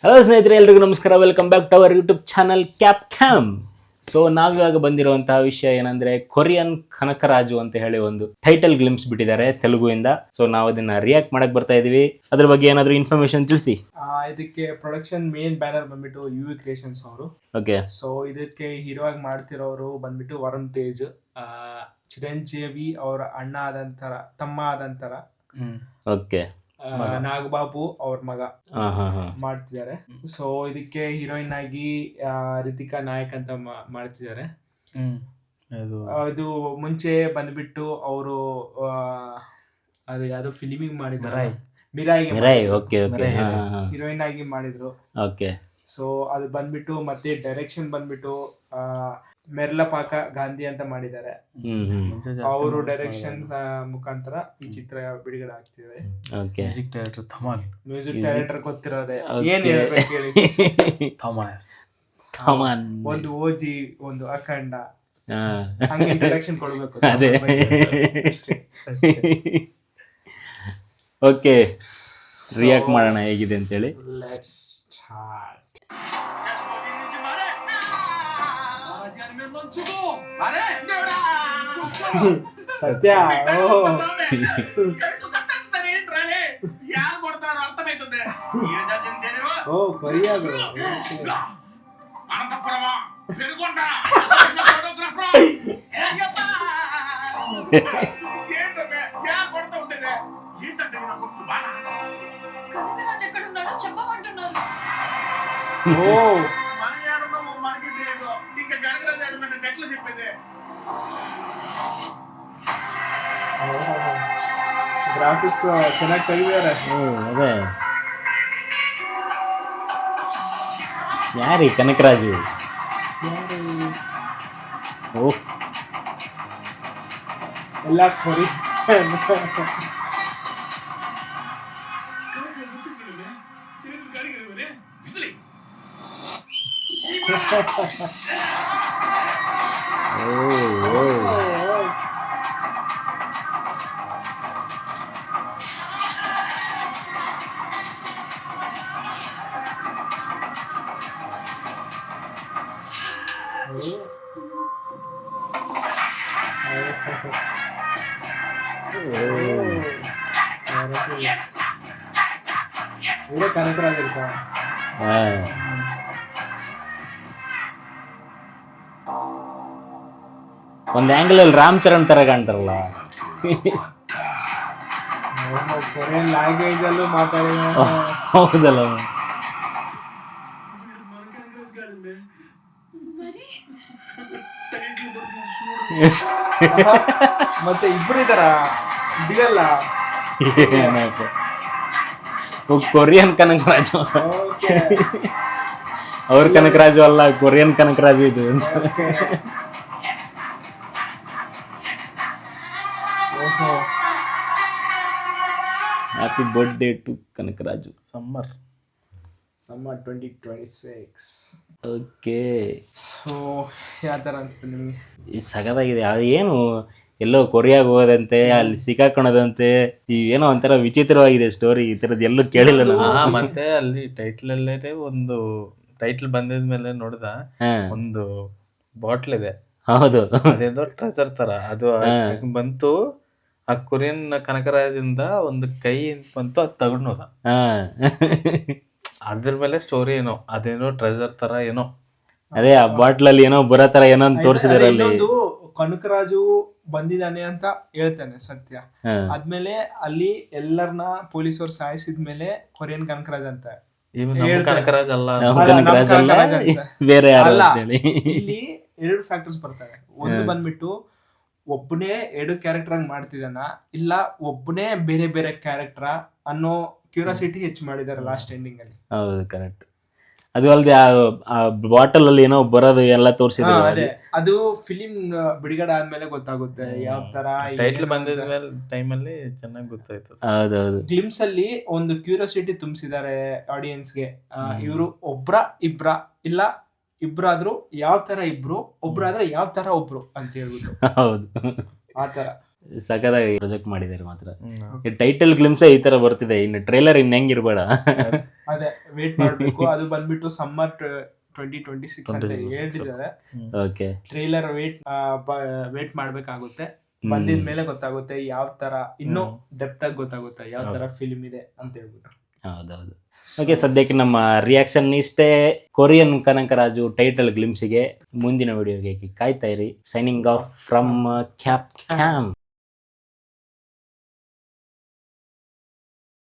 Hello ಸ್ನೇಹಿತರೆ, ಎಲ್ರಿಗೂ ನಮಸ್ಕಾರ. Welcome back to our YouTube channel Cap Cam. So ನಾವಿವಾಗ ಬಂದಿರುವಂತಹ ವಿಷಯ ಏನಂದ್ರೆ ಕೊರಿಯನ್ ಕನಕರಾಜು ಅಂತ ಹೇಳಿ ಒಂದು ಟೈಟಲ್ ಗ್ಲಿಮ್ಸ್ ಬಿಟ್ಟಿದ್ದಾರೆ ತೆಲುಗುವಿಂದ. ಸೊ ನಾವು ಅದನ್ನ ರಿಯಾಕ್ಟ್ ಮಾಡಕ್ ಬರ್ತಾ ಇದೀವಿ. ಅದ್ರ ಬಗ್ಗೆ ಏನಾದ್ರು ಇನ್ಫಾರ್ಮೇಶನ್ ತಿಳಿಸಿ. ಇದಕ್ಕೆ ಪ್ರೊಡಕ್ಷನ್ ಮೇನ್ ಬ್ಯಾನರ್ ಬಂದ್ಬಿಟ್ಟು ಯುವಿ ಕ್ರಿಯೇಷನ್ಸ್ ಅವರು. ಓಕೆ. ಸೊ ಇದಕ್ಕೆ ಹೀರೋ ಆಗಿ ಮಾಡ್ತಿರೋರು ಬಂದ್ಬಿಟ್ಟು ವರುಣ್ ತೇಜ್, ಚಿರಂಜೀವಿ ಅವರ ಅಣ್ಣ ಆದಂತರ, ತಮ್ಮ ಆದಂತರ. ಓಕೆ. ನಾಗಬಾಬು ಅವ್ರ ಮಗ ಮಾಡ್ತಿದ್ದಾರೆ. ಸೊ ಇದಕ್ಕೆ ಹೀರೋಯಿನ್ ಆಗಿ ರಿತಿಕಾ ನಾಯಕ್ ಅಂತ ಮಾಡ್ತಿದ್ದಾರೆ. ಇದು ಮುಂಚೆ ಬಂದ್ಬಿಟ್ಟು ಅವರು ಅದು ಯಾವ್ದೋ ಫಿಲಿಮಿಂಗ್ ಮಾಡಿದ್ದಾರೆ, ಮಿರಾಯಿಗೆ ಹೀರೋಯಿನ್ ಆಗಿ ಮಾಡಿದ್ರು. ಓಕೆ. ಸೊ ಅದು ಬಂದ್ಬಿಟ್ಟು ಮತ್ತೆ ಡೈರೆಕ್ಷನ್ ಬಂದ್ಬಿಟ್ಟು ಮೆರ್ಲಪಾಕ ಗಾಂಧಿ ಅಂತ ಮಾಡಿದ್ದಾರೆ. ಅವರು ಡೈರೆಕ್ಷನ್ ಮುಖಾಂತರ ಈ ಚಿತ್ರ ಬಿಡುಗಡೆ ಆಗ್ತಿದೆ. ಮ್ಯೂಸಿಕ್ ಡೈರೆಕ್ಟರ್ ಗೊತ್ತಿರೋದೆ, ಏನ್ ಹೇಳ್ಬೇಕು ಹೇಳಿ. ಒಂದು ಓಜಿ, ಒಂದು ಅಖಂಡ, ಹಂಗೆ ಇಂಟ್ರಡಕ್ಷನ್ ಕೊಡ್ಬೇಕು. ಅದೇ. ಓಕೆ, ರಿಯಾಕ್ಟ್ ಮಾಡೋಣ ಹೇಗಿದೆ ಅಂತೇಳಿ. Let's start. ಸತ್ಯ ಓ ಕೊರಿಯಾದು ಗ್ರಾಫಿಕ್ಸ್ ಚೆನ್ನಾಗಿ ತೆಗಿದ್ದಾರೆ. ಅದೇ ಯಾರಿ ಕನಕರಾಜು? ಓಹ್, ಎಲ್ಲ ಕೊರಿ ಕನಕರಾಜ್ ಇರ್ತಾವ. ಒಂದ್ ಆಂಗಲ್ ಅಲ್ಲಿ ರಾಮ್ ಚರಣ್ ತರ ಕಾಣ್ತಾರಲ್ಲ. ಕೊರಿಯನ್ ಲ್ಯಾಂಗ್ವೇಜ್ ಅಲ್ಲೂ ಮಾತಾಡಿ. ಹೌದಲ್ಲ. ಮತ್ತೆ ಇಬ್ರು ಇದಾರ ಬಿಗಲ್ಲ. ಕೊರಿಯನ್ ಕನಕರಾಜು. ಅವ್ರ ಕನಕರಾಜು ಅಲ್ಲ, ಕೊರಿಯನ್ ಕನಕರಾಜು ಇದು. Happy birthday to Kanakaraju. Summer 2026. Okay. So ಯಾವ ಥರ ಅನಿಸ್ತು ನಿಮಗೆ? ಈ ಸಗದಾಗಿದೆ. ಏನು ಎಲ್ಲೋ ಕೊರಿಯಾಗ ಹೋದಂತೆ, ಅಲ್ಲಿ ಸಿಕ್ಕಾಕೊಳದಂತೆ, ಈ ಏನೋ ಒಂಥರ ವಿಚಿತ್ರವಾಗಿದೆ ಸ್ಟೋರಿ. ಈ ಥರದ್ದು ಎಲ್ಲೂ ಕೇಳಿಲ್ಲ ನಾನು. ಮತ್ತೆ ಅಲ್ಲಿ ಟೈಟಲ್ ಅಲ್ಲೇ ಒಂದು ಟೈಟಲ್ ಬಂದಿದ್ಮೇಲೆ ನೋಡ್ದ ಒಂದು ಬಾಟ್ಲ್ ಇದೆ. ಹೌದು, ಅದೇನೋ ಟ್ರೆಜರ್ ತರ ಅದು ಬಂತು. ಆ ಕೊರಿಯನ್ ಕನಕರಾಜಿಂದ ಒಂದು ಕೈ ಬಂತು, ಅದು ತಗೊಂಡೋದ. ಅದ್ರ ಮೇಲೆ ಸ್ಟೋರಿ ಏನೋ ಅದೇನೋ ಟ್ರೆಜರ್ ತರ ಏನೋ. ಅದೇ ಆ ಬಾಟ್ಲ್ ಅಲ್ಲಿ ಏನೋ ಬರೋ ತರ ಏನೋ ತೋರಿಸಿದಾರೆ ಅಲ್ಲಿ. ಕನಕರಾಜು ಬಂದಿದ್ದಾನೆ ಅಂತ ಹೇಳ್ತಾನೆ ಸತ್ಯ. ಆದ್ಮೇಲೆ ಅಲ್ಲಿ ಎಲ್ಲರನ್ನ ಪೊಲೀಸರು ಸಾಯಿಸಿದ್ಮೇಲೆ ಕೊರಿಯನ್ ಕನಕರಾಜ್ ಅಂತ ಕನಕರಾಜ್ ಅಲ್ಲ, ಬೇರೆ ಅಲ್ಲ. ಇಲ್ಲಿ 2 ಫ್ಯಾಕ್ಟರ್ಸ್ ಬರ್ತವೆ. ಒಂದು ಬಂದ್ಬಿಟ್ಟು ಒಬ್ಬನೇ 2 ಕ್ಯಾರೆಕ್ಟರ್ ಆಗಿ ಮಾಡ್ತಿದ್ದಾನ, ಇಲ್ಲ ಒಬ್ಬನೇ ಬೇರೆ ಬೇರೆ ಕ್ಯಾರೆಕ್ಟರ್ ಅನ್ನೋ ಕ್ಯೂರಿಯಾಸಿಟಿ ಹೆಚ್ಚು ಮಾಡಿದ್ದಾರೆ ಲಾಸ್ಟ್ ಎಂಡಿಂಗ್ ಅಲ್ಲಿ. ಹೌದು, ಕರೆಕ್ಟ್. ಅದು ಅಲ್ಲದೆ ಆ ಬಾಟಲ್ ಅಲ್ಲಿ ಏನೋ ಬರೋದು ಎಲ್ಲ ತೋರಿಸಿದ್ದಾರೆ. ಅದು ಫಿಲಿಂ ಬಿಡುಗಡೆ ಆದ್ಮೇಲೆ ಗೊತ್ತಾಗುತ್ತೆ ಯಾವ ತರ. ಟೈಟಲ್ ಬಂದಿದ್ಮೇಲೆ ಟೈಮಲ್ಲಿ ಚೆನ್ನಾಗಿ ಗೊತ್ತಾಯ್ತು. ಹೌದೌದು. ಗ್ಲಿಮ್ಸ್ ಅಲ್ಲಿ ಒಂದು ಕ್ಯೂರಿಯಾಸಿಟಿ ತುಂಬಿಸಿದ್ದಾರೆ ಆಡಿಯನ್ಸ್ಗೆ. ಇವರು ಇಬ್ರ ಇಲ್ಲ ಇಬ್ರಾದ್ರು ಯಾವ ತರ ಇಬ್ರು, ಒಬ್ರಾದ್ರೆ ಯಾವ ತರ ಒಬ್ರು ಅಂತ ಹೇಳ್ಬಿಟ್ಟು. ಹೌದು, ಆತರ ಸಖತ್ತಾಗಿ ಪ್ರೊಜೆಕ್ಟ್ ಮಾಡಿದ್ದಾರೆ ಮಾತ್ರ. ಟೈಟಲ್ ಗ್ಲಿಮ್ಸ್ ಈ ತರ ಬರ್ತಿದೆ. ಇನ್ನು ಟ್ರೈಲರ್ ಇನ್ ಹೆಂಗಿರ್ಬೇಡ. ಅದೇ ವೇಟ್ ಮಾಡ್ಬೇಕು. ಅದು ಬಂದ್ಬಿಟ್ಟು ಸಮ್ಮರ್ 2026 ಅಂತ ಹೇಳ್ತಿದ್ದಾರೆ. ಓಕೆ. ಟ್ರೈಲರ್ ವೇಟ್ ಮಾಡ್ಬೇಕಾಗುತ್ತೆ. ಬಂದಿದ್ಮೇಲೆ ಗೊತ್ತಾಗುತ್ತೆ ಯಾವ ತರ, ಇನ್ನೂ ಡೆಪ್ತ್ ಆಗಿ ಗೊತ್ತಾಗುತ್ತೆ ಯಾವ ತರ ಫಿಲ್ಮ್ ಇದೆ ಅಂತ ಹೇಳ್ಬಿಟ್ಟು. ಹೌದೌದು. ಓಕೆ, ಸದ್ಯಕ್ಕೆ ನಮ್ಮ ರಿಯಾಕ್ಷನ್ ಇಷ್ಟೇ. ಕೊರಿಯನ್ ಕನಕರಾಜು ಟೈಟಲ್ ಗ್ಲಿಮ್ಸ್ಗೆ ಮುಂದಿನ ವಿಡಿಯೋಗೆ ಕಾಯ್ತಾ ಇರಿ. Signing off from cap cam.